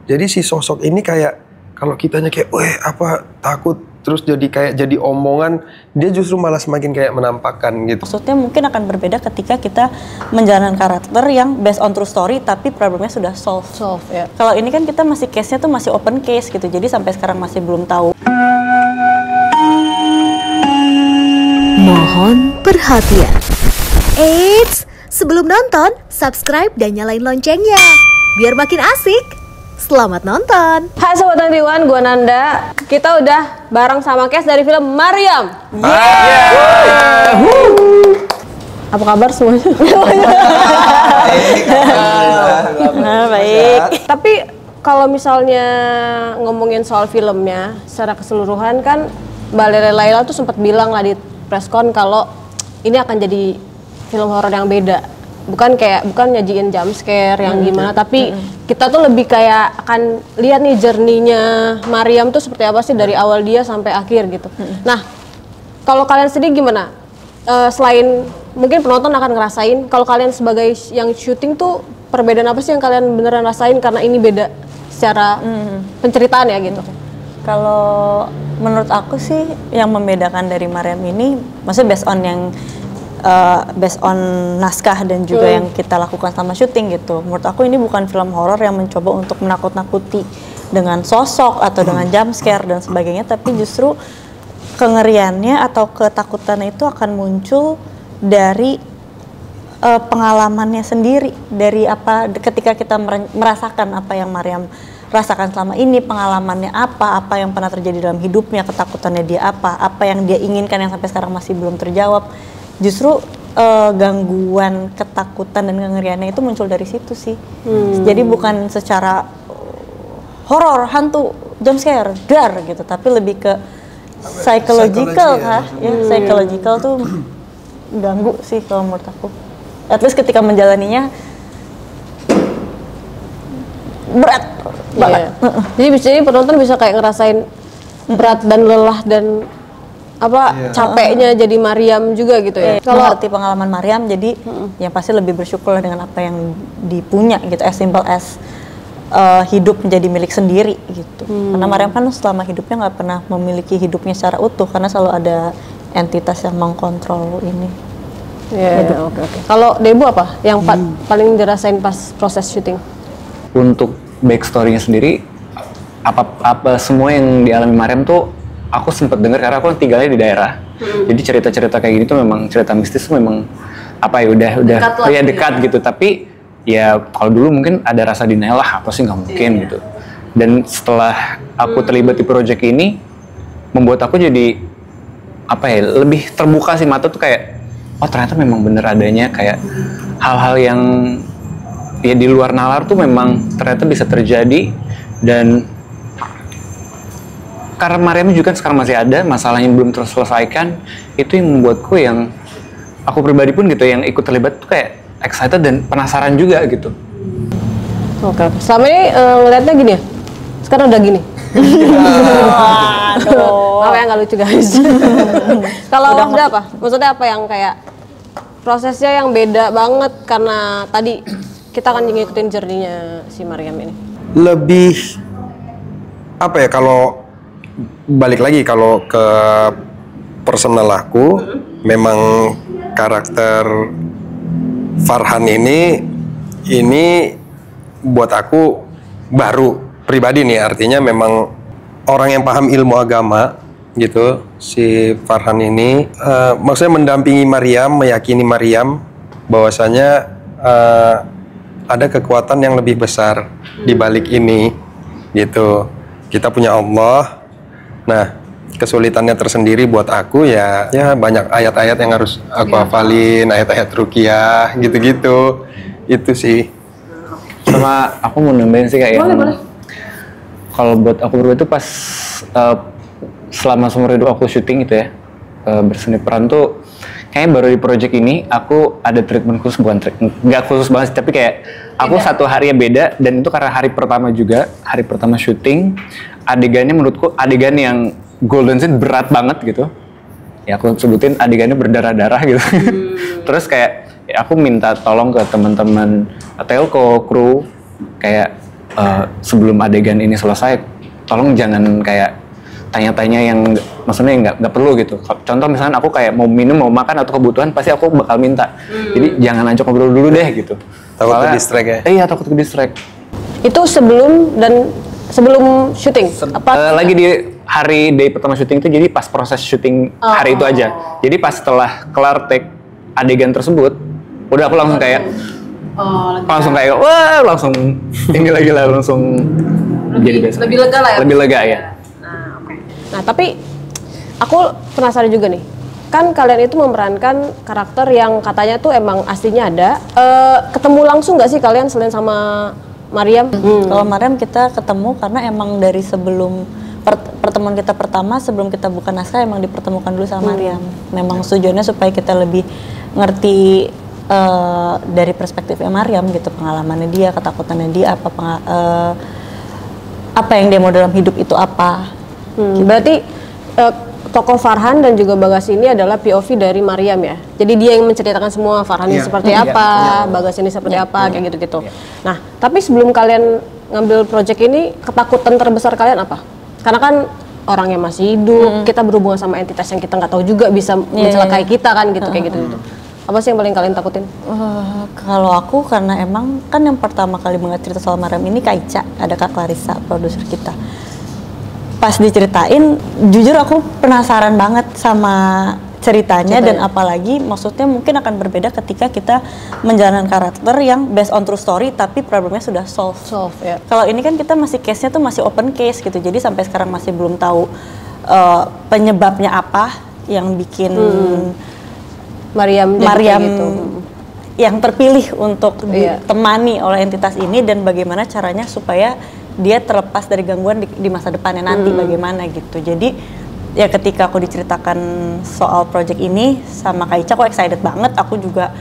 Jadi si sosok ini kayak kalau kitanya kayak, weh apa takut terus jadi omongan, dia justru malah semakin kayak menampakkan gitu. Maksudnya mungkin akan berbeda ketika kita menjalankan karakter yang based on true story tapi problemnya sudah solve ya. Kalau ini kan kita masih case-nya tuh masih open case gitu. Jadi sampai sekarang masih belum tahu. Mohon perhatian. Eits, sebelum nonton, subscribe dan nyalain loncengnya biar makin asik. Selamat nonton. Hai Sobat 21, gue Nanda. Kita udah bareng sama Kes dari film Maryam. Apa kabar semuanya? Baik. Tapi kalau misalnya ngomongin soal filmnya secara keseluruhan kan Mbak Lele Laila tuh sempat bilang lah di preskon kalau ini akan jadi film horor yang beda. Bukan nyajiin jump scare yang gimana, tapi kita tuh lebih kayak akan lihat nih journey-nya Maryam tuh seperti apa sih dari awal dia sampai akhir gitu. Nah, kalau kalian sendiri gimana? Selain mungkin penonton akan ngerasain, kalau kalian sebagai yang syuting tuh perbedaan apa sih yang kalian beneran rasain karena ini beda secara penceritaan ya gitu? Kalau menurut aku sih yang membedakan dari Maryam ini, maksudnya based on naskah dan juga yang kita lakukan sama syuting gitu. Menurut aku ini bukan film horor yang mencoba untuk menakut-nakuti dengan sosok atau dengan jump scare dan sebagainya, tapi justru kengeriannya atau ketakutannya itu akan muncul dari pengalamannya sendiri, dari apa ketika kita merasakan apa yang Maryam rasakan selama ini, pengalamannya apa yang pernah terjadi dalam hidupnya, ketakutannya dia apa yang dia inginkan yang sampai sekarang masih belum terjawab. Justru gangguan, ketakutan dan kengeriannya itu muncul dari situ sih. Jadi bukan secara horor, hantu, jump scare, dar gitu, tapi lebih ke psychological kah? Ya, psychological tuh ganggu sih kalau menurut aku. At least ketika menjalaninya berat banget. Jadi penonton bisa kayak ngerasain berat dan lelah dan capeknya jadi Maryam juga gitu ya. Kalau arti pengalaman Maryam, jadi yang pasti lebih bersyukur dengan apa yang dipunya gitu, as simple as hidup menjadi milik sendiri gitu. Karena Maryam kan selama hidupnya nggak pernah memiliki hidupnya secara utuh karena selalu ada entitas yang mengkontrol ini. Oke. Kalau Debu apa yang paling dirasain pas proses syuting? Untuk backstory-nya sendiri, apa semua yang dialami Maryam tuh aku sempat dengar karena aku tinggalnya di daerah. Jadi cerita-cerita kayak gini tuh memang cerita mistis tuh memang udah dekat gitu. Tapi ya kalau dulu mungkin ada rasa denial lah, apa sih nggak mungkin gitu. Dan setelah aku terlibat di proyek ini, membuat aku jadi lebih terbuka sih mata tuh kayak oh ternyata memang bener adanya kayak hal-hal yang ya di luar nalar tuh memang ternyata bisa terjadi. Dan karena Maryam juga kan sekarang masih ada, masalahnya belum terselesaikan, itu yang membuatku yang aku pribadi pun gitu yang ikut terlibat tuh kayak excited dan penasaran juga gitu. Oke. Selama ini ngeliatnya gini ya? Sekarang udah gini? Apa yang gak lucu guys? Kalau udah apa? Maksudnya apa yang kayak prosesnya yang beda banget karena tadi kita akan ngikutin journey-nya si Maryam ini? Lebih kalau balik lagi kalau ke personal aku, memang karakter Farhan ini buat aku baru pribadi nih, artinya memang orang yang paham ilmu agama gitu. Si Farhan ini maksudnya mendampingi Maryam, meyakini Maryam bahwasanya ada kekuatan yang lebih besar di balik ini gitu. Kita punya Allah. Nah, kesulitannya tersendiri buat aku ya banyak ayat-ayat yang harus aku hafalin, ayat-ayat ruqyah gitu-gitu. Itu sih. Sama aku mau nambahin sih kayak boleh. Kalau buat aku berdua itu pas selama seumur hidup aku syuting gitu ya, berseni peran tuh kayaknya baru di project ini aku ada treatment khusus, nggak khusus banget sih, tapi kayak aku satu hari yang beda. Dan itu karena hari pertama syuting, adegannya menurutku adegan yang golden scene berat banget gitu ya, aku sebutin adegannya berdarah-darah gitu. Terus kayak ya aku minta tolong ke teman-teman telco, kru, kayak sebelum adegan ini selesai tolong jangan kayak tanya-tanya yang maksudnya nggak perlu gitu. Contoh misalnya aku kayak mau minum, mau makan atau kebutuhan pasti aku bakal minta. Jadi jangan ajak ngobrol dulu deh gitu. Takut ke distract ya? Iya, takut ke distract. Itu sebelum syuting? Lagi di hari day pertama syuting itu, jadi pas proses syuting hari itu aja. Jadi pas setelah kelar take adegan tersebut, udah aku langsung kayak wah langsung ini lagi lah, langsung jadi biasa. Lebih lega lah ya? Lebih lega ya. Nah, tapi aku penasaran juga nih. Kan kalian itu memerankan karakter yang katanya tuh emang aslinya ada. Ketemu langsung nggak sih kalian selain sama Maryam? Kalau Maryam kita ketemu karena emang dari sebelum pertemuan kita pertama, sebelum kita buka naskah emang dipertemukan dulu sama Maryam. Memang tujuannya supaya kita lebih ngerti dari perspektifnya Maryam gitu, pengalamannya dia, ketakutannya dia, apa yang dia mau dalam hidup itu apa. Berarti tokoh Farhan dan juga Bagas ini adalah POV dari Maryam ya. Jadi dia yang menceritakan semua, Farhan ini seperti apa, Bagas ini seperti apa, kayak gitu-gitu. Nah, tapi sebelum kalian ngambil project ini, ketakutan terbesar kalian apa? Karena kan orangnya masih hidup, kita berhubungan sama entitas yang kita nggak tahu juga bisa mencelakai kita kan gitu, kayak gitu-gitu. Apa sih yang paling kalian takutin? Kalau aku karena emang kan yang pertama kali banget cerita soal Maryam ini Kak Ica, ada Kak Clarissa, produser kita. Pas diceritain, jujur aku penasaran banget sama ceritanya dan apalagi maksudnya mungkin akan berbeda ketika kita menjalankan karakter yang based on true story tapi problemnya sudah solve ya. Kalau ini kan kita masih case-nya tuh masih open case gitu, jadi sampai sekarang masih belum tahu penyebabnya apa yang bikin Maryam gitu. Yang terpilih untuk ditemani oleh entitas ini dan bagaimana caranya supaya dia terlepas dari gangguan di masa depannya nanti bagaimana gitu. Jadi ya ketika aku diceritakan soal project ini sama Kak Ica, aku excited banget. Aku juga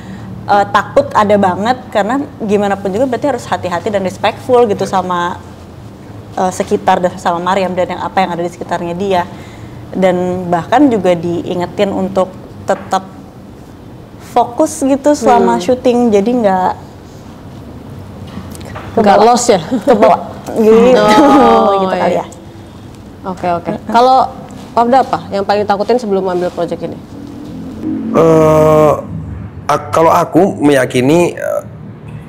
takut ada banget karena gimana pun juga berarti harus hati-hati dan respectful gitu sama sekitar dan sama Maryam dan apa yang ada di sekitarnya dia. Dan bahkan juga diingetin untuk tetap fokus gitu selama syuting, jadi nggak lost ya? Kebawa gitu kali ya. Oke. Kalau Wafda apa yang paling takutin sebelum ambil project ini? Kalau aku meyakini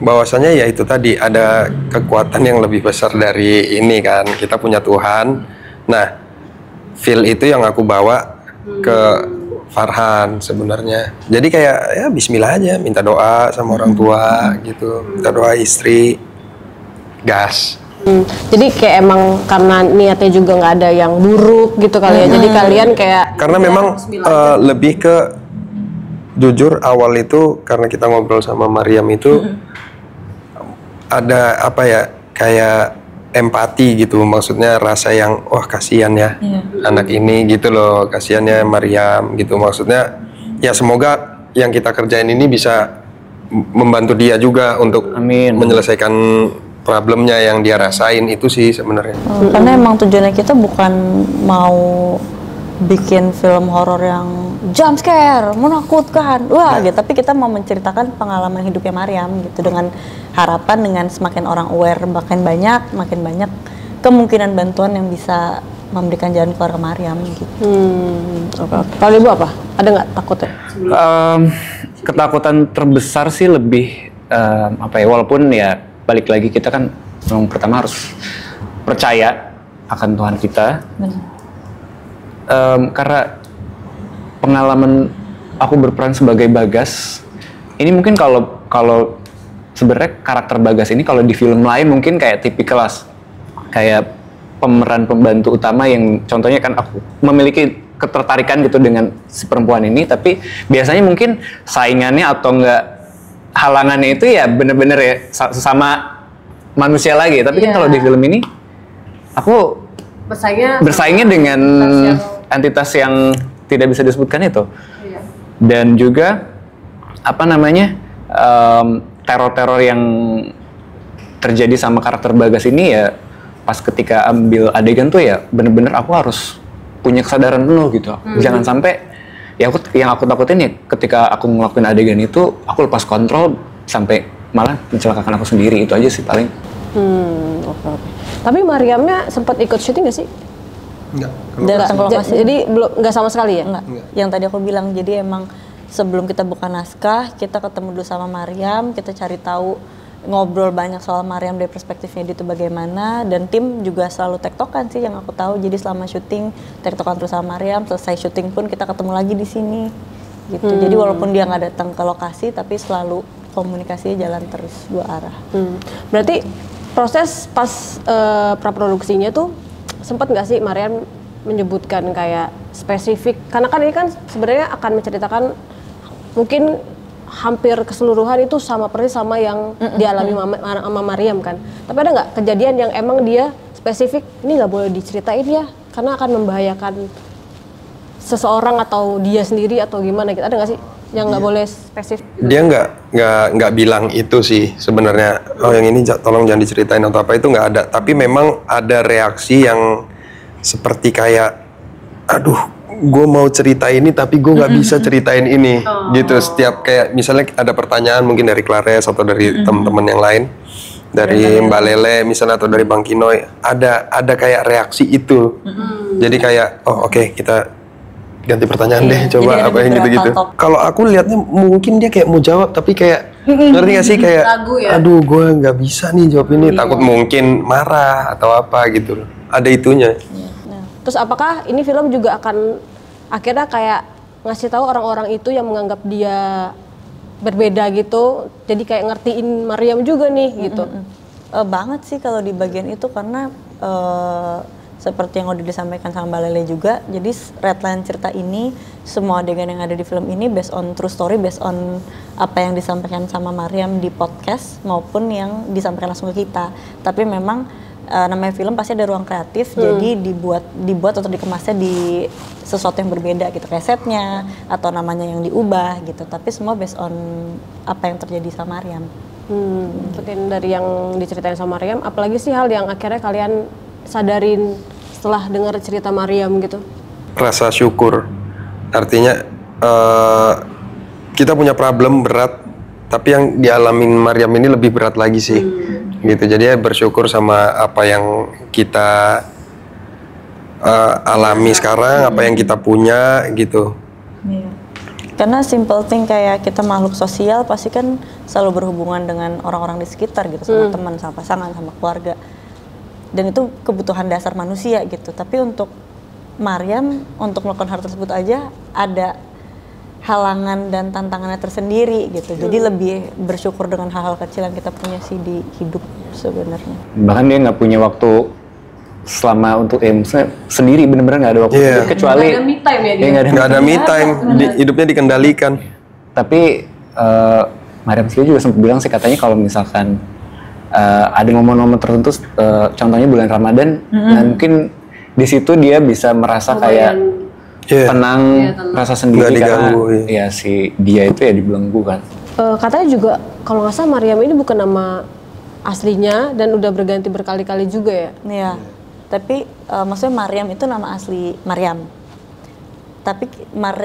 bahwasanya ya itu tadi ada kekuatan yang lebih besar dari ini kan, kita punya Tuhan. Nah, feel itu yang aku bawa ke Farhan sebenarnya. Jadi kayak ya bismillah aja, minta doa sama orang tua gitu, minta doa istri, gas. Jadi kayak emang karena niatnya juga nggak ada yang buruk gitu kali ya. Jadi kalian kayak karena memang lebih ke jujur awal itu karena kita ngobrol sama Maryam itu ada apa ya kayak empati gitu, maksudnya rasa yang wah kasihan ya anak ini gitu loh, kasihannya Maryam gitu, maksudnya ya semoga yang kita kerjain ini bisa membantu dia juga untuk menyelesaikan problemnya yang dia rasain itu sih sebenarnya. Karena emang tujuannya kita bukan mau bikin film horor yang jump scare, menakutkan, gitu. Tapi kita mau menceritakan pengalaman hidupnya Maryam gitu dengan harapan dengan semakin orang aware, makin banyak kemungkinan bantuan yang bisa memberikan jalan keluar ke Maryam gitu. Kalau Ibu apa? Ada nggak takutnya? Ketakutan terbesar sih lebih apa ya? Walaupun ya balik lagi kita kan yang pertama harus percaya akan Tuhan kita. Karena pengalaman aku berperan sebagai Bagas ini mungkin kalau sebenarnya karakter Bagas ini kalau di film lain mungkin kayak tipikal kayak pemeran pembantu utama yang contohnya kan aku memiliki ketertarikan gitu dengan si perempuan ini, tapi biasanya mungkin saingannya atau enggak halangannya itu ya bener-bener ya sesama manusia lagi, tapi kan kalau di film ini aku bersaingnya dengan entitas yang tidak bisa disebutkan itu. Dan juga apa namanya teror-teror yang terjadi sama karakter Bagas ini ya pas ketika ambil adegan tuh ya bener-bener aku harus punya kesadaran penuh gitu. Jangan sampai yang aku takutin ya ketika aku ngelakuin adegan itu aku lepas kontrol sampai malah mencelakakan aku sendiri, itu aja sih paling. Oke. Tapi Mariamnya sempat ikut syuting nggak sih? Enggak. Datang ke lokasi. Jadi belum, nggak sama sekali ya? Enggak. Yang tadi aku bilang, jadi emang sebelum kita buka naskah, kita ketemu dulu sama Mariam, kita cari tahu, ngobrol banyak soal Mariam dari perspektifnya dia itu bagaimana, dan tim juga selalu tektokan sih yang aku tahu. Jadi selama syuting tektokan terus sama Mariam, selesai syuting pun kita ketemu lagi di sini gitu. Jadi walaupun dia nggak datang ke lokasi, tapi selalu komunikasinya jalan terus dua arah. Berarti proses pas praproduksinya tuh sempat nggak sih Mariam menyebutkan kayak spesifik, karena kan ini kan sebenarnya akan menceritakan mungkin hampir keseluruhan itu sama persis sama yang dialami sama Mariam kan. Tapi ada nggak kejadian yang emang dia spesifik, ini nggak boleh diceritain ya, karena akan membahayakan seseorang atau dia sendiri atau gimana gitu? Ada nggak sih yang nggak boleh spesifik? Dia nggak bilang itu sih sebenarnya. Oh yang ini tolong jangan diceritain atau apa, itu nggak ada. Tapi memang ada reaksi yang seperti kayak, aduh, gue mau cerita ini tapi gue nggak bisa ceritain ini, gitu. Setiap kayak misalnya ada pertanyaan mungkin dari Clares atau dari teman-teman yang lain, dari Mbak Lele misalnya atau dari Bang Kinoy, ada kayak reaksi itu. Jadi kayak, oh oke, kita ganti pertanyaan deh, coba apa yang gitu-gitu. Kalau aku lihatnya mungkin dia kayak mau jawab tapi kayak ngerti gak sih kayak, aduh gue nggak bisa nih jawab ini, takut mungkin marah atau apa gitu. Ada itunya. Terus apakah ini film juga akan akhirnya kayak ngasih tahu orang-orang itu yang menganggap dia berbeda gitu, jadi kayak ngertiin Mariam juga nih gitu? Banget sih kalau di bagian itu, karena seperti yang udah disampaikan sama Mbak Lele juga, jadi redline cerita ini, semua adegan yang ada di film ini based on true story, based on apa yang disampaikan sama Mariam di podcast maupun yang disampaikan langsung ke kita. Tapi memang namanya film pasti ada ruang kreatif, jadi dibuat atau dikemasnya di sesuatu yang berbeda gitu, kayak setnya atau namanya yang diubah gitu. Tapi semua based on apa yang terjadi sama Mariam. Mungkin dari yang diceritain sama Mariam, apalagi sih hal yang akhirnya kalian sadarin setelah dengar cerita Mariam gitu? Rasa syukur, artinya kita punya problem berat, tapi yang dialamin Mariam ini lebih berat lagi sih, gitu. Jadi ya bersyukur sama apa yang kita alami sekarang, apa yang kita punya, gitu. Karena simple thing kayak kita makhluk sosial pasti kan selalu berhubungan dengan orang-orang di sekitar gitu, sama teman, sama pasangan, sama keluarga. Dan itu kebutuhan dasar manusia gitu. Tapi untuk Mariam, untuk melakukan hal tersebut aja ada halangan dan tantangannya tersendiri gitu. Jadi lebih bersyukur dengan hal-hal kecil yang kita punya sih di hidup sebenarnya. Bahkan dia nggak punya waktu selama untuk maksudnya sendiri, bener-bener nggak ada waktu kecuali nggak ada me time ya dia. Nggak ada me time, hidupnya dikendalikan. Tapi Mariam sendiri juga sempat bilang sih, katanya kalau misalkan ada momen-momen tertentu, contohnya bulan Ramadan, dan mungkin di situ dia bisa merasa kayak tenang, rasa sendiri karena ya si dia itu ya dibelenggu kan. Katanya juga kalau nggak salah Mariam ini bukan nama aslinya dan udah berganti berkali-kali juga ya? Iya, tapi maksudnya Mariam itu nama asli Mariam. Tapi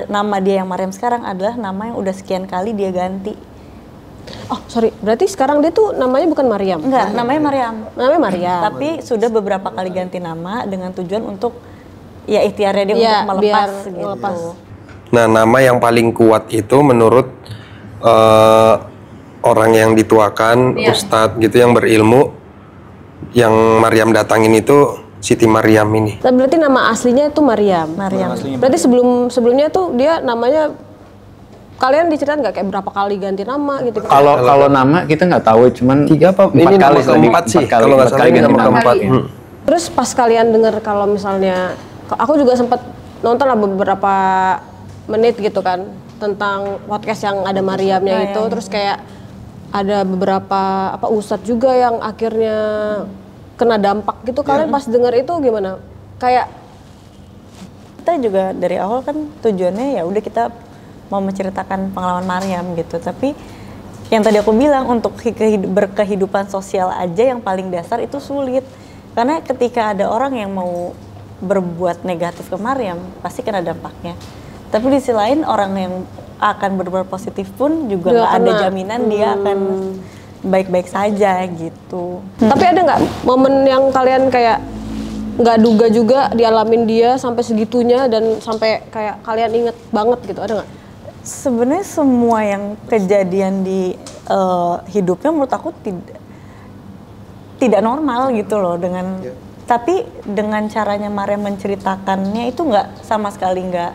nama dia yang Mariam sekarang adalah nama yang udah sekian kali dia ganti. Oh sorry, berarti sekarang dia tuh namanya bukan Mariam? Enggak, namanya Mariam. Namanya Mariam. Tapi sudah beberapa kali ganti nama dengan tujuan untuk ya ikhtiarnya dia untuk melepas gitu. Melepas. Nah, nama yang paling kuat itu menurut orang yang dituakan, ustadz gitu yang berilmu, yang Mariam datangin itu Siti Mariam ini. Berarti nama aslinya itu Mariam. Berarti sebelumnya tuh dia namanya, kalian diceritain nggak kayak berapa kali ganti nama gitu? Kalau nama kita nggak tahu, cuman 3 apa? Ini nama keempat sih. Kalau nggak salah ini nama keempat. Terus pas kalian dengar kalau misalnya, aku juga sempat nonton lah beberapa menit gitu kan tentang podcast yang ada Mariamnya itu, terus kayak ada beberapa ustadz juga yang akhirnya kena dampak gitu. Kalian pas denger itu gimana? Kayak kita juga dari awal kan tujuannya ya udah kita mau menceritakan pengalaman Mariam gitu, tapi yang tadi aku bilang untuk berkehidupan sosial aja yang paling dasar itu sulit, karena ketika ada orang yang mau berbuat negatif ke Mariam pasti kena dampaknya. Tapi di sisi lain orang yang akan berbuat positif pun juga nggak ada jaminan dia akan baik-baik saja gitu. Tapi ada nggak momen yang kalian kayak nggak duga juga dialamin dia sampai segitunya dan sampai kayak kalian inget banget gitu, ada nggak? Sebenarnya semua yang kejadian di hidupnya menurut aku tidak normal gitu loh dengan tapi dengan caranya Maria menceritakannya itu nggak sama sekali nggak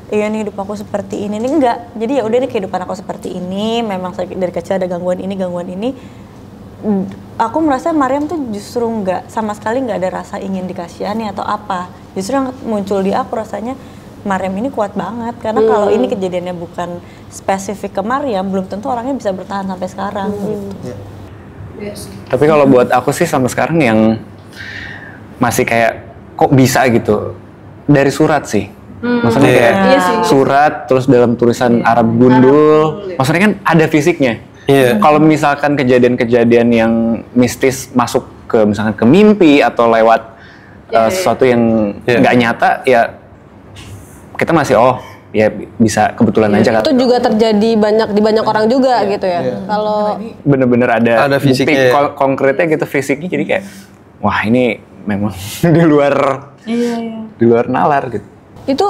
iya nih hidup aku seperti ini nih, enggak. Jadi ya udah nih kehidupan aku seperti ini, memang dari kecil ada gangguan ini. Aku merasa Mariam tuh justru nggak sama sekali nggak ada rasa ingin dikasihani atau apa. Justru yang muncul di aku rasanya Mariam ini kuat banget karena kalau ini kejadiannya bukan spesifik ke Mariam, belum tentu orangnya bisa bertahan sampai sekarang gitu. Tapi kalau buat aku sih sampai sekarang yang masih kayak kok bisa gitu dari surat sih. Maksudnya kayak surat terus dalam tulisan Arab gundul. Maksudnya kan ada fisiknya. Kalau misalkan kejadian-kejadian yang mistis masuk ke misalkan ke mimpi atau lewat sesuatu yang nggak nyata, ya kita masih ya bisa kebetulan aja kan. Itu juga terjadi di banyak orang juga gitu ya. Kalau bener-bener ada fisiknya, bukti konkretnya gitu, fisiknya, jadi kayak wah ini memang di luar nalar gitu. itu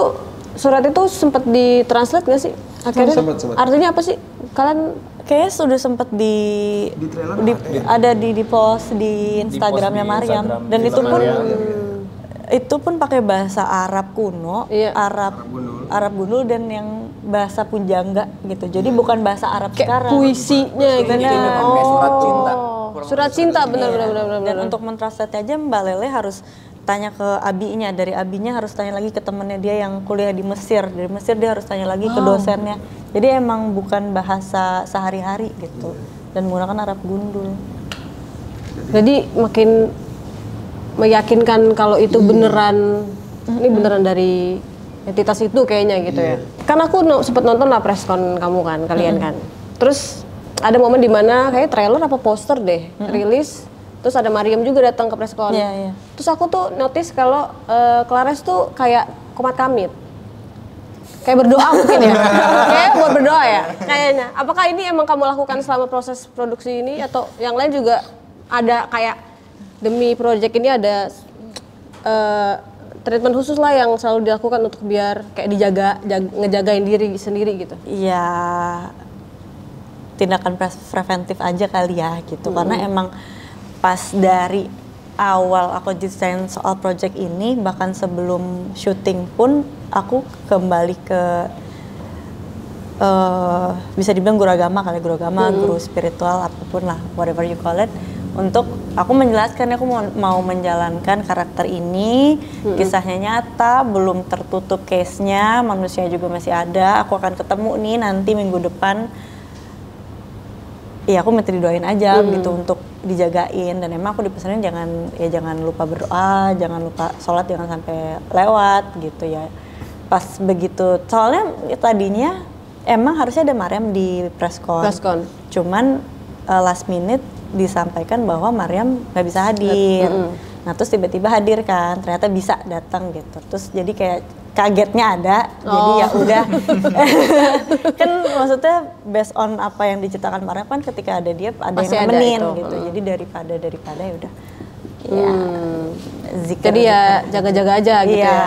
surat itu sempat ditranslate nggak sih akhirnya? Sempat. Artinya apa sih? Kalian kayaknya sudah sempat ada di post di Instagramnya Mariam dan itu pun pakai bahasa Arab kuno, Arab gundul dan yang bahasa Punjangga gitu. Jadi bukan bahasa Arab sekarang. Puisinya gitu. Surat cinta. Surat cinta benar. Dan untuk mentranslate aja Mbak Lele harus tanya ke abinya, dari abinya harus tanya lagi ke temennya dia yang kuliah di Mesir. Dari Mesir dia harus tanya lagi ke dosennya. Jadi emang bukan bahasa sehari-hari gitu. Dan menggunakan Arab gundul. Jadi makin meyakinkan kalau itu beneran, ini beneran dari entitas itu kayaknya gitu ya. Kan aku sempet nonton lah preskon kamu kan, kalian kan. Terus ada momen dimana kayak trailer apa poster deh rilis. Terus ada Mariam juga datang ke preskon. Terus aku tuh notice kalau Clares tuh kayak komat kamit. Kayak berdoa mungkin ya. Kayak buat berdoa ya kayaknya. Apakah ini emang kamu lakukan selama proses produksi ini atau yang lain juga ada kayak demi project ini ada treatment khusus lah yang selalu dilakukan untuk biar kayak ngejagain diri sendiri gitu? Iya, tindakan preventif aja kali ya gitu. Karena emang pas dari awal aku desain soal project ini, bahkan sebelum syuting pun aku kembali ke bisa dibilang guru agama kali, guru spiritual apapun lah, whatever you call it, untuk aku menjelaskan aku mau menjalankan karakter ini, kisahnya nyata, belum tertutup case-nya, manusia juga masih ada, aku akan ketemu nih nanti minggu depan. Iya, aku minta didoain aja gitu untuk dijagain, dan emang aku dipesanin jangan lupa berdoa, jangan lupa sholat, jangan sampai lewat gitu ya. Pas begitu, soalnya tadinya emang harusnya ada Mariam di preskon. Cuman last minute disampaikan bahwa Mariam nggak bisa hadir. Nah terus tiba-tiba hadir kan, ternyata bisa datang gitu. Terus jadi kayak kagetnya ada, jadi ya udah. Kan maksudnya based on apa yang diceritakan Mariam kan, ketika ada dia ada pasti yang nemenin ada gitu. Jadi daripada ya udah. Ya, zikir. Jadi ya jaga-jaga aja gitu ya.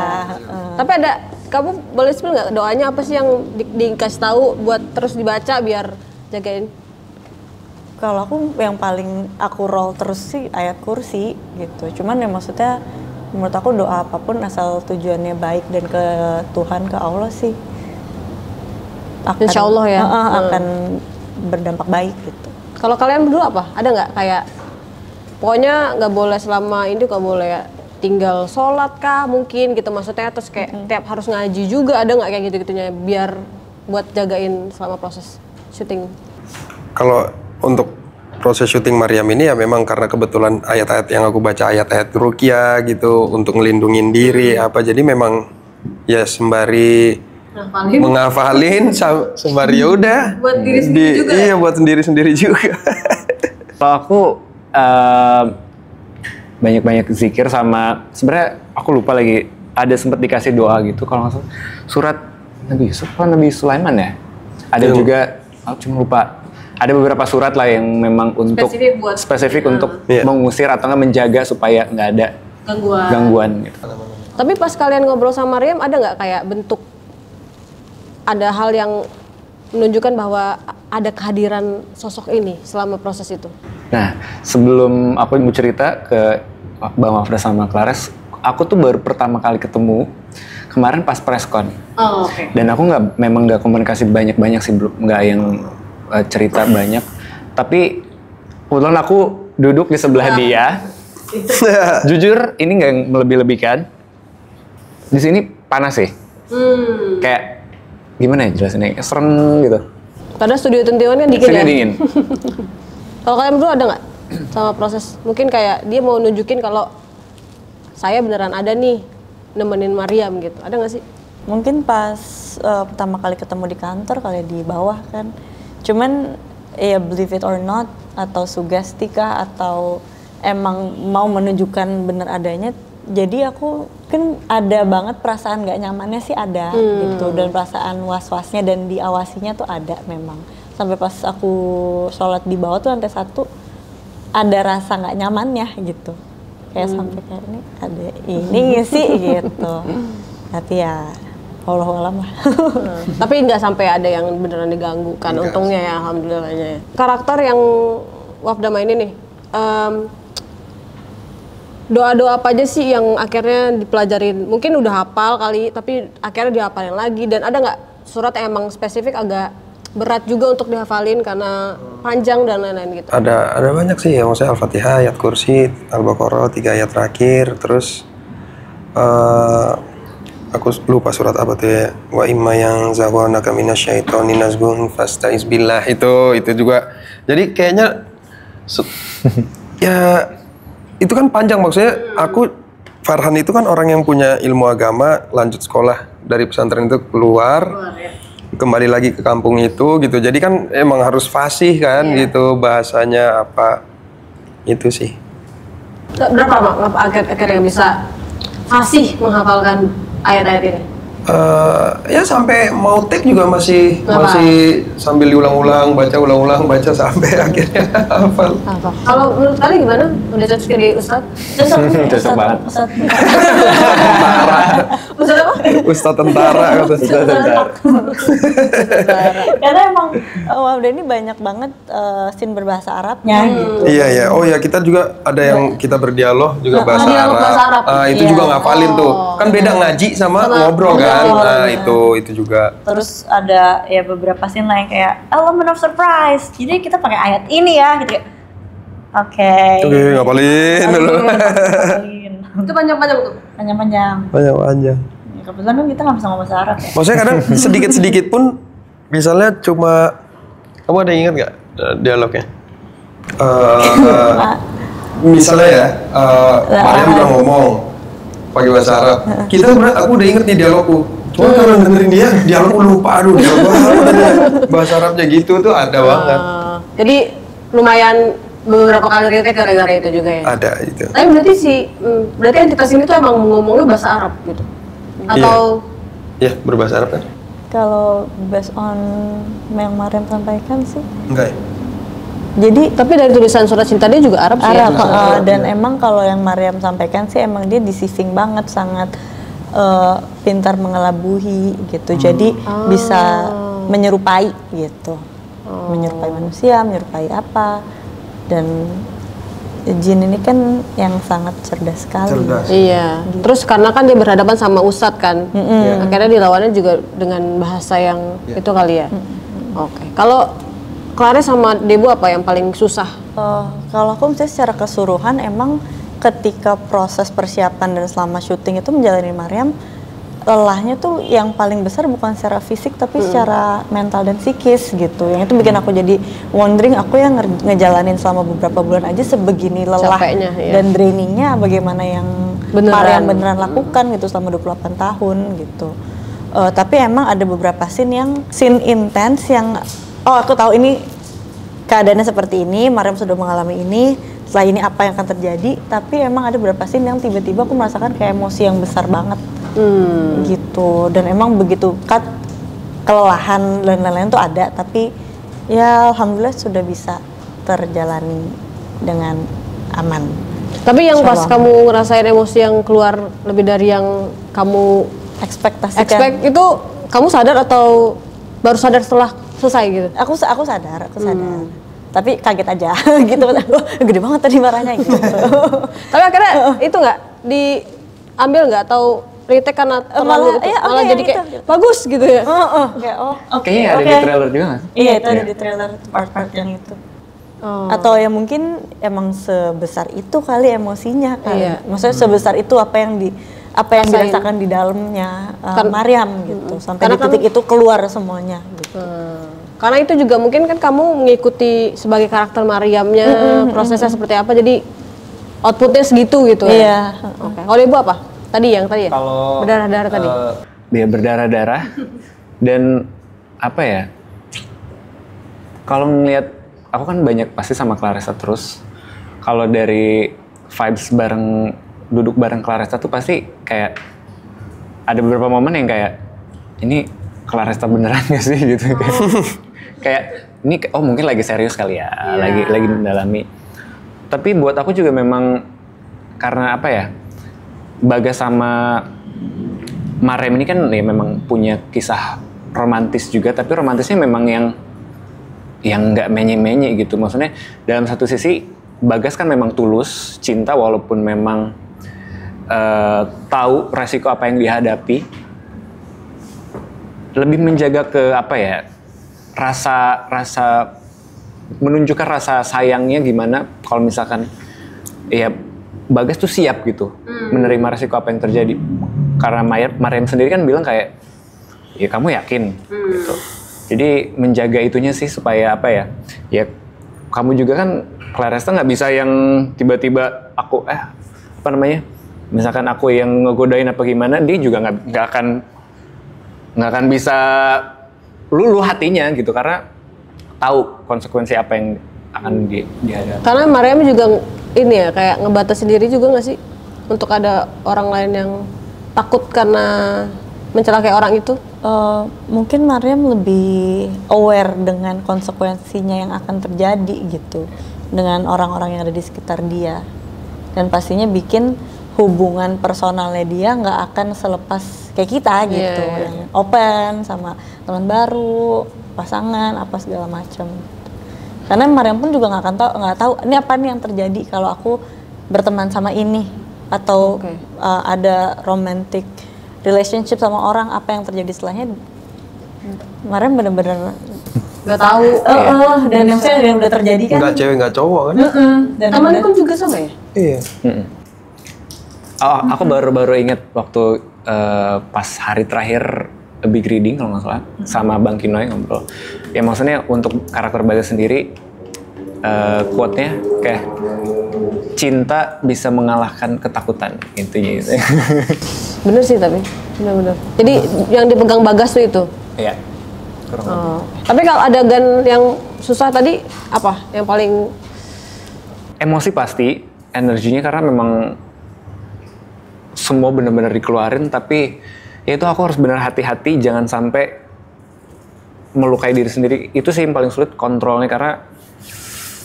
Tapi ada, kamu boleh spill nggak doanya apa sih yang dikasih tahu buat terus dibaca biar jagain? Kalau aku yang paling aku roll terus sih ayat kursi gitu. Cuman ya maksudnya menurut aku doa apapun asal tujuannya baik dan ke Tuhan, ke Allah sih Insya Allah ya akan berdampak baik gitu. Kalau kalian berdua apa? Ada nggak kayak pokoknya nggak boleh selama ini nggak boleh ya, tinggal sholat kah mungkin gitu maksudnya, terus kayak tiap harus ngaji juga, ada nggak kayak gitu-gitunya biar buat jagain selama proses syuting? Kalau untuk proses syuting Mariam ini ya memang karena kebetulan ayat-ayat yang aku baca, ayat-ayat ruqyah gitu untuk ngelindungin diri apa, jadi memang ya sembari menghafalin sembari ya udah buat diri sendiri juga. Iya, buat sendiri juga. Kalau aku banyak-banyak zikir, sama sebenarnya aku lupa lagi ada sempat dikasih doa gitu kalau nggak salah surat Nabi Yusuf atau Nabi Sulaiman ya. Ada juga aku cuma lupa. ada beberapa surat lah yang memang untuk spesifik untuk Iya. mengusir atau nggak menjaga supaya nggak ada gangguan gitu. Tapi pas kalian ngobrol sama Maryam, ada nggak kayak bentuk, ada hal yang menunjukkan bahwa ada kehadiran sosok ini selama proses itu? Nah, sebelum aku mau cerita ke Bang Wafda sama Clares, aku tuh baru pertama kali ketemu kemarin pas preskon. Oh, oke. Dan aku memang nggak komunikasi banyak sih, belum nggak yang cerita banyak. Tapi kebetulan aku duduk di sebelah dia. Jujur, ini nggak melebih-lebihkan. Di sini panas sih. Kayak gimana ya jelasinnya? Serem gitu. Padahal studio Tentiwan kan dingin Sini ya? dingin. Kalau kalian berdua ada nggak sama proses? Mungkin kayak dia mau nunjukin kalau saya beneran ada nih nemenin Maryam gitu. Ada nggak sih? Mungkin pas pertama kali ketemu di kantor kali di bawah kan. Cuman ya believe it or not, atau sugesti kah, atau emang mau menunjukkan bener adanya. Jadi aku kan ada banget perasaan gak nyamannya sih ada gitu, dan perasaan was-wasnya dan diawasinya tuh ada memang. Sampai pas aku sholat di bawah tuh lantai 1 ada rasa gak nyamannya gitu. Kayak sampai kayak ini ada ini sih gitu. Tapi ya Wallahualam lah. Tapi nggak sampai ada yang beneran diganggu kan, untungnya ya, alhamdulillahnya ya. Karakter yang Wafda mainin nih, doa-doa apa aja sih yang akhirnya dipelajarin? Mungkin udah hafal kali, tapi akhirnya dihafalin lagi. Dan ada nggak surat yang emang spesifik agak berat juga untuk dihafalin karena panjang dan lain-lain gitu? Ada banyak sih ya, maksudnya Al-Fatihah, ayat kursi, Al-Baqarah 3 ayat terakhir, terus aku lupa surat apa tuh ya. Wa imma yang zawanaka minasyaitonir nazghun fastaiz billah, itu juga. Jadi kayaknya ya itu kan panjang, maksudnya Farhan itu kan orang yang punya ilmu agama, lanjut sekolah dari pesantren itu keluar kembali lagi ke kampung itu gitu. Jadi kan emang harus fasih kan gitu bahasanya apa itu sih. Berapa Bang akhirnya bisa fasih menghafalkan ayat-ayat ini? Ya sampai mau take juga masih sambil diulang-ulang, baca sampai akhirnya hafal. Kalau menurut kalian gimana? Udah cocok jadi Ustadz? Cocok banget. Ustadz apa? Ustadz tentara kata. Karena emang Wafda ini banyak banget scene berbahasa Arabnya gitu. Iya. Oh ya, kita juga ada yang kita berdialog juga bahasa dialog Arab. bahasa Arab. Itu juga ngafalin tuh. Kan beda ngaji sama ngobrol kan. Nah, itu juga. Terus ada ya beberapa scene lain kayak element of surprise. Jadi kita pakai ayat ini ya gitu ya. Oke, ngapalin dulu. Itu panjang-panjang tuh? Panjang-panjang. Panjang. Ya, kebetulan kan kita nggak bisa ngomong bahasa Arab ya. Maksudnya kadang sedikit-sedikit pun, misalnya cuma, kamu ada yang ingat nggak dialognya? Misalnya ya, Maryam udah ngomong pakai bahasa Arab. Aku udah inget nih dialogku. Cuma kalau dengerin dia, dialogku lupa. Aduh, dialog bahasa Arabnya gitu tuh ada banget. Jadi lumayan beberapa kali retake gara-gara itu juga ya? Ada itu. Tapi berarti entitas ini tuh emang ngomongnya bahasa Arab gitu? Atau? Iya, berbahasa Arab kan? Kalau based on yang Maryam sampaikan sih Enggak ya? jadi Tapi dari tulisan surat cinta dia juga Arab sih Arab, ya? dan emang kalau yang Maryam sampaikan sih emang dia deceiving banget, sangat pintar mengelabui gitu. Jadi bisa menyerupai gitu, menyerupai manusia, menyerupai apa. Dan jin ini kan yang sangat cerdas sekali. Iya. Terus karena kan dia berhadapan sama ustadz kan, akhirnya dilawannya juga dengan bahasa yang itu kali ya. Oke. Kalau Clares sama Debu apa yang paling susah? Kalau aku misalnya secara keseluruhan emang ketika proses persiapan dan selama syuting itu menjalani Maryam, lelahnya tuh yang paling besar bukan secara fisik tapi secara mental dan psikis gitu. Yang itu bikin aku jadi wondering, aku yang ngejalanin selama beberapa bulan aja sebegini lelah capeknya, ya. Dan drainingnya bagaimana yang Maryam beneran lakukan gitu selama 28 tahun gitu. Tapi emang ada beberapa scene intens yang aku tahu ini keadaannya seperti ini, Maryam sudah mengalami ini, setelah ini apa yang akan terjadi. Tapi emang ada beberapa scene yang tiba-tiba aku merasakan kayak emosi yang besar banget gitu. Dan emang begitu kelelahan dan lain-lain tuh ada, tapi Ya alhamdulillah sudah bisa terjalani dengan aman. Tapi yang pas Insyaallah. kamu ngerasain emosi yang keluar lebih dari yang kamu Ekspektasikan. expect itu, kamu sadar atau baru sadar setelah selesai gitu? Aku sadar. Tapi kaget aja gitu. Wah, gede banget tadi marahnya gitu. Tapi akhirnya itu nggak diambil nggak atau retake karena terlalu itu, malah jadi kayak gitu. bagus gitu ya? Kayak oke. Kayaknya ada di trailer juga nggak? Iya itu ada di trailer part-part yang itu. Atau ya mungkin emang sebesar itu kali emosinya kali. Iya. Maksudnya sebesar itu apa yang Rasain. dirasakan di dalamnya Maryam gitu. Sampai Karena di titik itu keluar semuanya gitu. Karena itu juga mungkin kan kamu mengikuti sebagai karakter Maryamnya, prosesnya seperti apa, jadi outputnya segitu gitu ya? Iya. Oke, kalau ibu apa? Tadi ya? Kalau Berdarah-darah tadi? Dia berdarah-darah dan apa ya? Kalau ngeliat, aku kan banyak pasti sama Clarissa terus. Kalau dari vibes duduk bareng Clarissa tuh pasti kayak ada beberapa momen yang kayak ini Clarissa beneran gak sih gitu. Kayak ini mungkin lagi serius kali ya, lagi mendalami. Tapi buat aku juga memang karena apa ya? Bagas sama Maryam ini kan ya memang punya kisah romantis juga, tapi romantisnya memang yang nggak menye-menye gitu. Maksudnya dalam satu sisi Bagas kan memang tulus cinta walaupun memang tahu resiko apa yang dihadapi, lebih menjaga ke apa ya, rasa menunjukkan rasa sayangnya gimana kalau misalkan ya Bagas tuh siap gitu menerima resiko apa yang terjadi. Karena Maryam sendiri kan bilang kayak ya kamu yakin gitu. Jadi menjaga itunya sih supaya apa ya, ya kamu juga kan Clarissa nggak bisa yang tiba-tiba aku apa namanya, misalkan aku yang ngegodain apa gimana, dia juga nggak akan bisa luluh hatinya gitu karena tahu konsekuensi apa yang akan dihadapi. Karena Maryam juga ini ya, kayak ngebatas sendiri juga nggak sih untuk ada orang lain yang takut karena mencelakai orang itu? Mungkin Maryam lebih aware dengan konsekuensinya yang akan terjadi gitu dengan orang-orang yang ada di sekitar dia, dan pastinya bikin hubungan personalnya dia nggak akan selepas kayak kita gitu, yang open sama teman baru, pasangan, apa segala macam. Karena Maryam pun juga nggak tahu ini apa nih yang terjadi kalau aku berteman sama ini atau ada romantic relationship sama orang, apa yang terjadi setelahnya. Maryam bener-bener Nggak tahu. dan yang udah terjadi kan. Nggak cewek nggak cowok kan? Dan Temannya kan juga sama ya? Iya. Aku baru inget waktu pas hari terakhir A Big Reading kalau nggak salah sama Bang Kinoy ngobrol. Ya maksudnya untuk karakter Bagas sendiri quote-nya kayak cinta bisa mengalahkan ketakutan intinya gitu. Bener sih, tapi bener-bener. Jadi yang dipegang Bagas tuh itu. Iya. Tapi kalau adegan yang susah tadi apa? Yang paling Emosi pasti, energinya karena memang semua benar-benar dikeluarin, tapi ya itu aku harus benar hati-hati jangan sampai melukai diri sendiri. Itu sih yang paling sulit kontrolnya, karena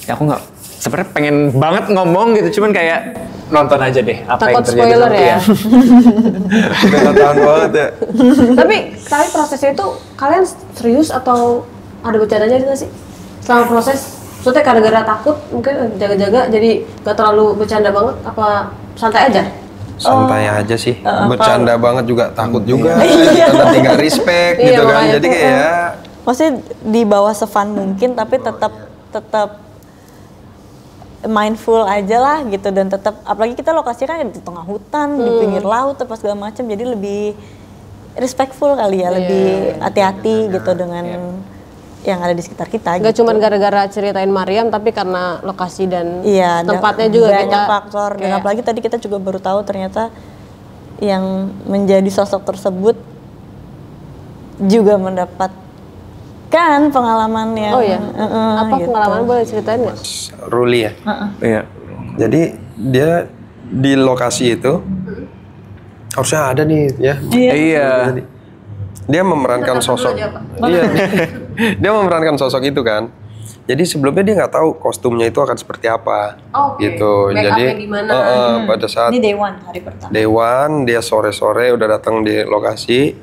ya aku nggak, sebenarnya pengen banget ngomong gitu, cuman kayak nonton aja deh apa takut yang terjadi spoiler nanti ya? Udah nggak tahan banget ya. tapi prosesnya itu kalian serius atau ada bercandanya nggak sih? Selama proses, maksudnya gara-gara takut mungkin jaga-jaga jadi nggak terlalu bercanda banget, apa santai aja? Santai aja sih, bercanda banget juga, takut juga, kita nanti nggak respect Iya, gitu kan, makanya. jadi kayak Maksudnya di bawah se-fun mungkin, tapi tetap mindful aja lah gitu, dan tetap apalagi kita lokasinya kan di tengah hutan, di pinggir laut apa segala macam, jadi lebih respectful kali ya, lebih hati-hati gitu dengan yang ada di sekitar kita. Gak gitu. cuman gara-gara ceritain Maryam, tapi karena lokasi dan Iya, tempatnya juga banyak kita faktor, dan kayak- apalagi tadi kita juga baru tahu ternyata yang menjadi sosok tersebut juga mendapatkan pengalaman yang Oh iya, apa gitu. pengalaman boleh ceritain nggak? Ruli ya. Iya. Jadi dia di lokasi itu harusnya ada nih ya. Iya. Dia memerankan sosok. Iya. Dia memerankan sosok itu kan. Jadi sebelumnya dia nggak tahu kostumnya itu akan seperti apa, gitu. Jadi pada saat Ini day one, hari pertama. day one dia sore-sore udah datang di lokasi,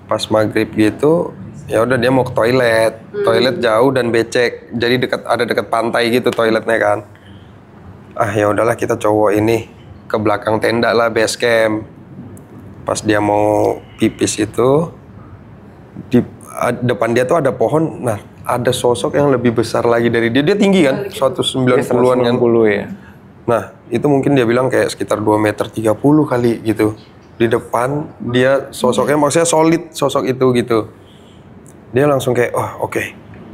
pas maghrib gitu, ya udah dia mau ke toilet, toilet jauh dan becek, jadi ada dekat pantai gitu toiletnya kan. Ah ya udahlah kita cowok ini ke belakang tenda lah base camp. Pas dia mau pipis itu di depan dia tuh ada pohon. Nah, ada sosok yang lebih besar lagi dari dia. Dia tinggi kan, 190-an kan. 190 ya. Nah, itu mungkin dia bilang kayak sekitar 2,30 meter kali gitu. Di depan dia sosoknya maksudnya solid sosok itu gitu. Dia langsung kayak oh oke.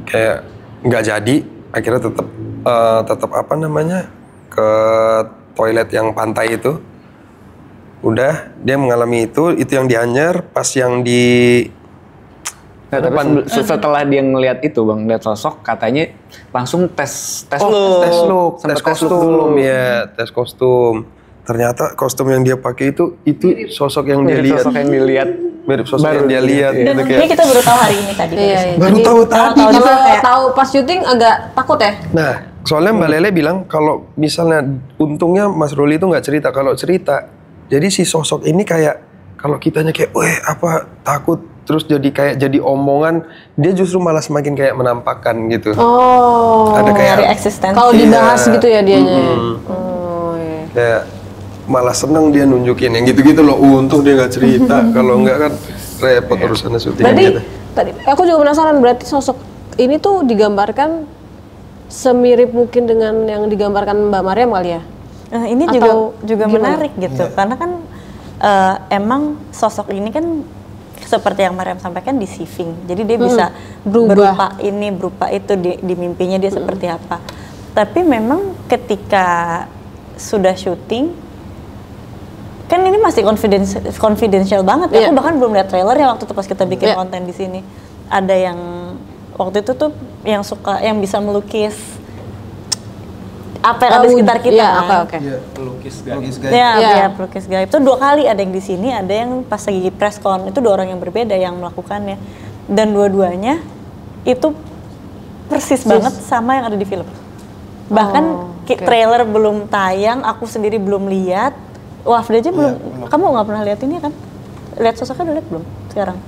Kayak nggak jadi, akhirnya tetap apa namanya? Ke toilet yang pantai itu. Udah, dia mengalami itu yang di Anyer, pas yang di Nah, tapi setelah dia ngelihat itu bang, lihat sosok, katanya langsung tes look, tes kostum ya, tes kostum. Ternyata kostum yang dia pakai itu sosok yang dia lihat. Sosok yang dilihat Mirip sosok yang dia lihat. Dan gitu, ini kita baru tahu hari ini tadi. Baru tahu tadi. Kalau tahu pas syuting agak takut ya. Nah, soalnya Mbak Lele bilang kalau misalnya untungnya Mas Ruli itu nggak cerita. Kalau cerita, jadi si sosok ini kayak kalau kitanya kayak, apa takut, terus jadi omongan, dia justru malah semakin kayak menampakkan gitu. Oh. Ada kayak Dari eksistensi. Kalau dibahas gitu ya dianya. Kayak malah seneng dia nunjukin yang gitu-gitu loh. Untung dia nggak cerita. Kalau nggak kan repot urusannya syuting Berarti gitu. tadi aku juga penasaran, berarti sosok ini tuh digambarkan semirip mungkin dengan yang digambarkan Mbak Mariam kali ya? Nah, ini Atau juga gimana? menarik gitu. Karena kan emang sosok ini kan seperti yang Mariam sampaikan deceiving. Jadi dia bisa berupa ini, berupa itu di mimpinya dia seperti apa. Tapi memang ketika sudah syuting, kan ini masih confidential banget ya. Aku bahkan belum lihat trailernya waktu itu pas kita bikin konten di sini. Ada yang waktu itu tuh yang bisa melukis apa yang ada di sekitar kita. Iya, pelukis guys. Ya, pelukis gaib. Itu 2 kali, ada yang di sini, ada yang pas lagi press con. Itu 2 orang yang berbeda yang melakukannya. Dan dua-duanya itu persis banget sama yang ada di film. Bahkan trailer belum tayang, aku sendiri belum lihat. Wafda aja belum. Kamu nggak pernah lihat ini kan? Lihat sosoknya udah lihat belum sekarang?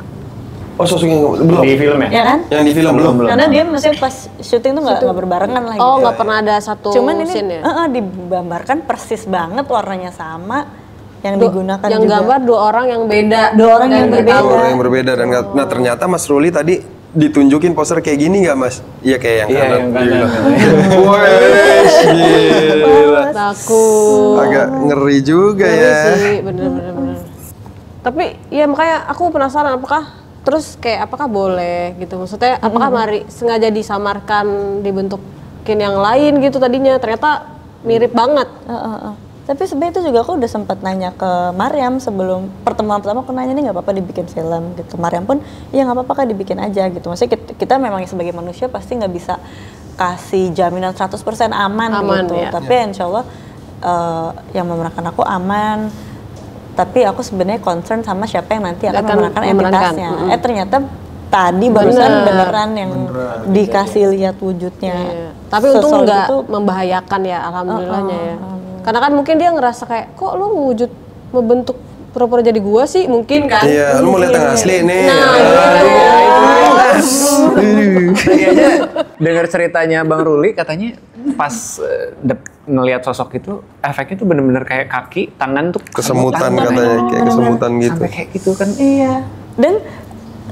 Oh sosoknya belum Di film ya? Ya kan? Yang di film belum. Karena dia masih pas syuting tuh nggak berbarengan lah. Oh, nggak pernah ada satu Cuman ini scene ya? digambarkan persis banget, warnanya sama, yang digunakan yang juga. gambar 2 orang yang beda. 2 orang yang berbeda. Dua orang yang berbeda dan nah ternyata Mas Ruli tadi ditunjukin poster kayak gini nggak Mas? Iya kayak yang Iya, kanan. yang kanan. Wes, gila. Takut. Agak ngeri juga ya. Sih, bener. Tapi ya makanya aku penasaran apakah boleh gitu, maksudnya apakah Mari sengaja disamarkan dibentukin yang lain gitu tadinya, ternyata mirip banget. Tapi sebenarnya itu juga aku udah sempat nanya ke Mariam sebelum pertemuan pertama, aku nanya nih nggak apa-apa dibikin film gitu. Mariam pun ya nggak apa-apa Kak, dibikin aja gitu. Maksudnya kita memang sebagai manusia pasti nggak bisa kasih jaminan 100% aman gitu. Ya. Tapi insya Allah yang memerankan aku aman. Tapi aku sebenarnya concern sama siapa yang nanti akan memerankan entitasnya. Ternyata tadi barusan beneran yang dikasih lihat wujudnya. Tapi untung nggak membahayakan ya, alhamdulillahnya ya. Karena kan mungkin dia ngerasa kayak, kok lu wujud membentuk pura-pura jadi gua sih, mungkin kan. Iya, lu mau lihat yang asli nih. Tadi aja dengar ceritanya Bang Ruli, katanya pas ngelihat sosok itu efeknya tuh bener-bener kayak kaki, tangan tuh Kesemutan katanya, kayak kesemutan gitu. Sampai kayak gitu kan. Iya. Dan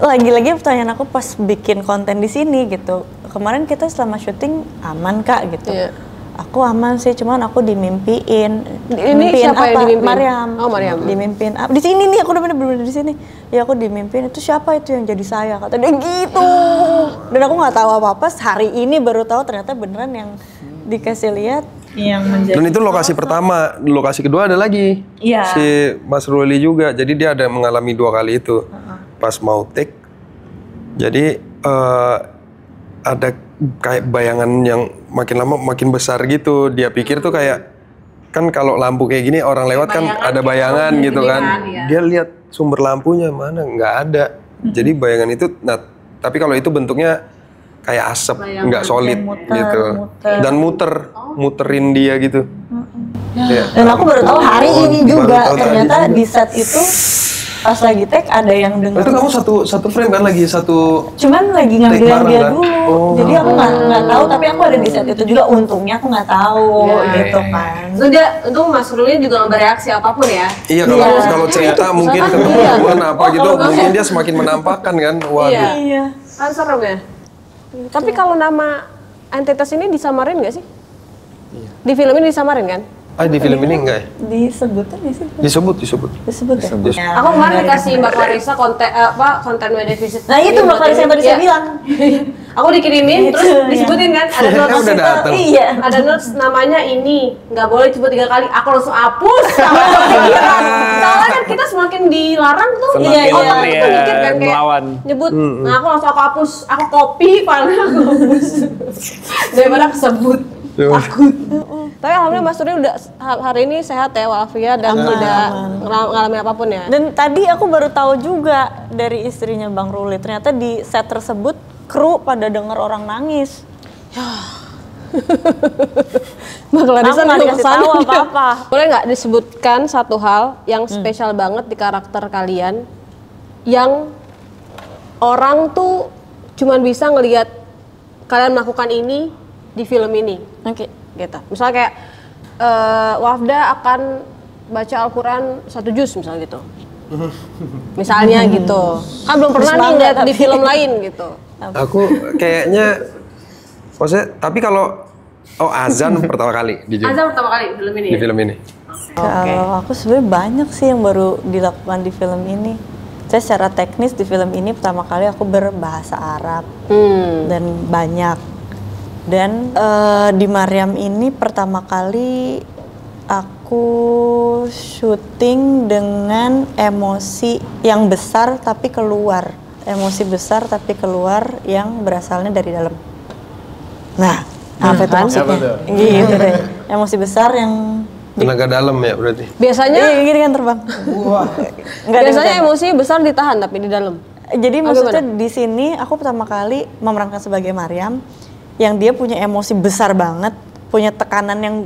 lagi-lagi pertanyaan aku pas bikin konten di sini gitu. Kemarin kita selama syuting aman Kak gitu. Iya. Aku aman sih, cuman aku dimimpiin. Ini siapa yang dimimpiin? Mariam. Oh, Mariam. Dimimpiin. Di sini nih, aku udah bener-bener di sini. Ya aku dimimpiin, itu siapa itu yang jadi saya? Kata dia gitu. Dan aku nggak tahu apa-apa. Hari ini baru tahu ternyata beneran yang dikasih lihat yang menjadi. Dan itu lokasi pertama, lokasi kedua ada lagi. Iya. Si Mas Ruli juga. Jadi dia ada mengalami 2 kali itu. Pas mau take. Jadi ada kayak bayangan yang makin lama makin besar gitu. Dia pikir tuh kayak kan kalau lampu kayak gini orang lewat kan ada bayangan gitu kan. Dia lihat sumber lampunya mana nggak ada. Jadi bayangan itu, nah Tapi kalau itu bentuknya kayak asap, nggak solid muter, gitu. muter. Dan muterin dia gitu. Ya. Dan aku baru tahu hari ini Baru juga tahu tadi ternyata juga. di set itu pas lagi take ada yang dengar. Itu kamu satu frame kan lagi satu. Cuman lagi ngambil Take yang bareng dia kan? dulu. Oh. Jadi aku nggak tahu, tapi aku ada di set itu juga. Untungnya aku nggak tahu gitu kan. Untung Mas Ruli juga nggak bereaksi apapun ya. Iya kalau cerita mungkin ketemuan apa gitu, mungkin dia semakin menampakkan kan. Waduh. Iya. Kan serem ya. Tapi kalau nama entitas ini disamarin nggak sih? Di film ini disamarin kan? Di film ini enggak ya? Disebutin nggak sih? Disebut. Disebut ya? Aku kemarin dikasih Mbak Clarissa konten web defisit. Nah itu Mbak Clarissa yang tadi saya bilang. Aku dikirimin terus disebutin kan ada notes Udah datang. Iya. ada notes namanya ini nggak boleh disebut 3 kali. Aku langsung hapus. Sama kepikiran. Soalnya kan kita semakin dilarang tuh. Semakin Otak tuh iya, mikir kan kayak melawan. nyebut. Nah aku langsung aku hapus. Aku copy filenya aku hapus. Daripada kesebut. Takut. Tapi alhamdulillah Mas Ruli udah hari ini sehat ya walafiat dan tidak ngalami apapun ya. Dan tadi aku baru tahu juga dari istrinya Bang Ruli, ternyata di set tersebut kru pada dengar orang nangis. Mbak Clarissa Aku nggak dikasih tahu apa-apa. Boleh nggak disebutkan satu hal yang spesial banget di karakter kalian yang orang tuh cuman bisa ngelihat kalian melakukan ini di film ini? Oke. Gitu. Misalnya kayak Wafda akan baca Al-Quran 1 juz misalnya gitu. Misalnya gitu. Kan belum pernah nih ngeliat di film lain gitu. Aku kayaknya, maksudnya, tapi kalau azan pertama kali di Azam pertama kali film ini. di film ini. Kalau aku sebenarnya banyak sih yang baru dilakukan di film ini. Saya secara teknis di film ini pertama kali aku berbahasa Arab dan banyak. Dan di Maryam ini pertama kali aku syuting dengan emosi yang besar tapi keluar. Emosi besar tapi keluar yang berasalnya dari dalam. Nah, apa itu maksudnya? Gitu deh. Emosi besar yang Tenaga dalam ya berarti. Biasanya gini kan terbang. Enggak biasanya emosi besar ditahan tapi di dalam. Jadi maksudnya di sini aku pertama kali memerankan sebagai Maryam yang dia punya emosi besar banget, punya tekanan yang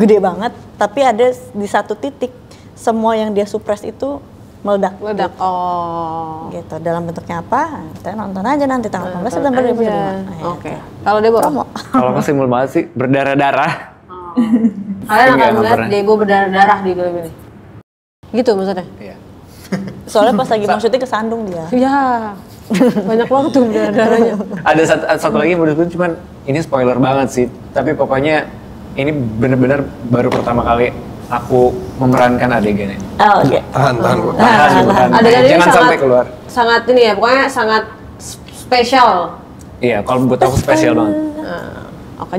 gede banget, tapi ada di satu titik semua yang dia supres itu meledak. Meledak. Oh. Gitu. Dalam bentuknya apa? Kita nonton aja nanti tanggal 18 September 2025. Oke. Kalau Deborah? Kalau aku simpel banget sih, berdarah-darah. Kalian akan Nggak melihat pernah. Diego berdarah-darah di film ini. Gitu maksudnya? Iya. Soalnya pas lagi mau syuting kesandung dia. Iya. Banyak banget tuh berdarah-darahnya. Ada satu lagi yang menurutku cuman ini spoiler banget sih. Tapi pokoknya ini benar-benar baru pertama kali aku memerankan adegannya. Oh, oke. Tahan. Adegan ini Jangan sampai keluar. sangat ini ya, pokoknya sangat spesial. Iya, kalau buat aku spesial banget. Oke,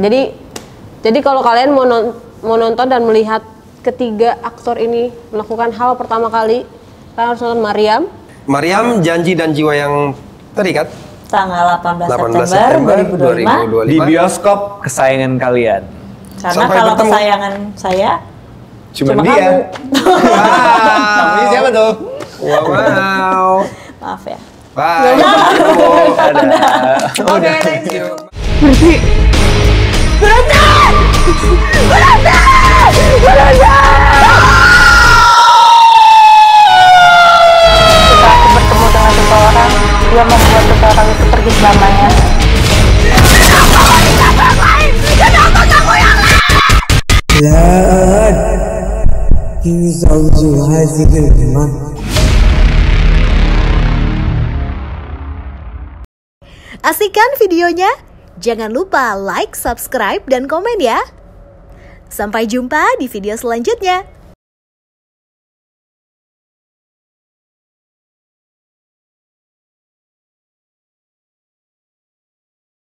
jadi kalau kalian mau nonton dan melihat ketiga aktor ini melakukan hal pertama kali, kalian harus nonton Maryam, Janji dan Jiwa yang terikat. Tanggal 18 18 September September 2025. Di 2025. bioskop kesayangan kalian. Karena Sampai kalau bertemu. kesayangan saya Cuma cuma dia. kamu. Ini siapa tuh? Wow. Maaf ya. Bye. Oke, thank you. Ketika aku bertemu dengan seseorang, dia membuat seseorang itu pergi selamanya. Asik kan videonya? Jangan lupa like, subscribe, dan komen ya. Sampai jumpa di video selanjutnya.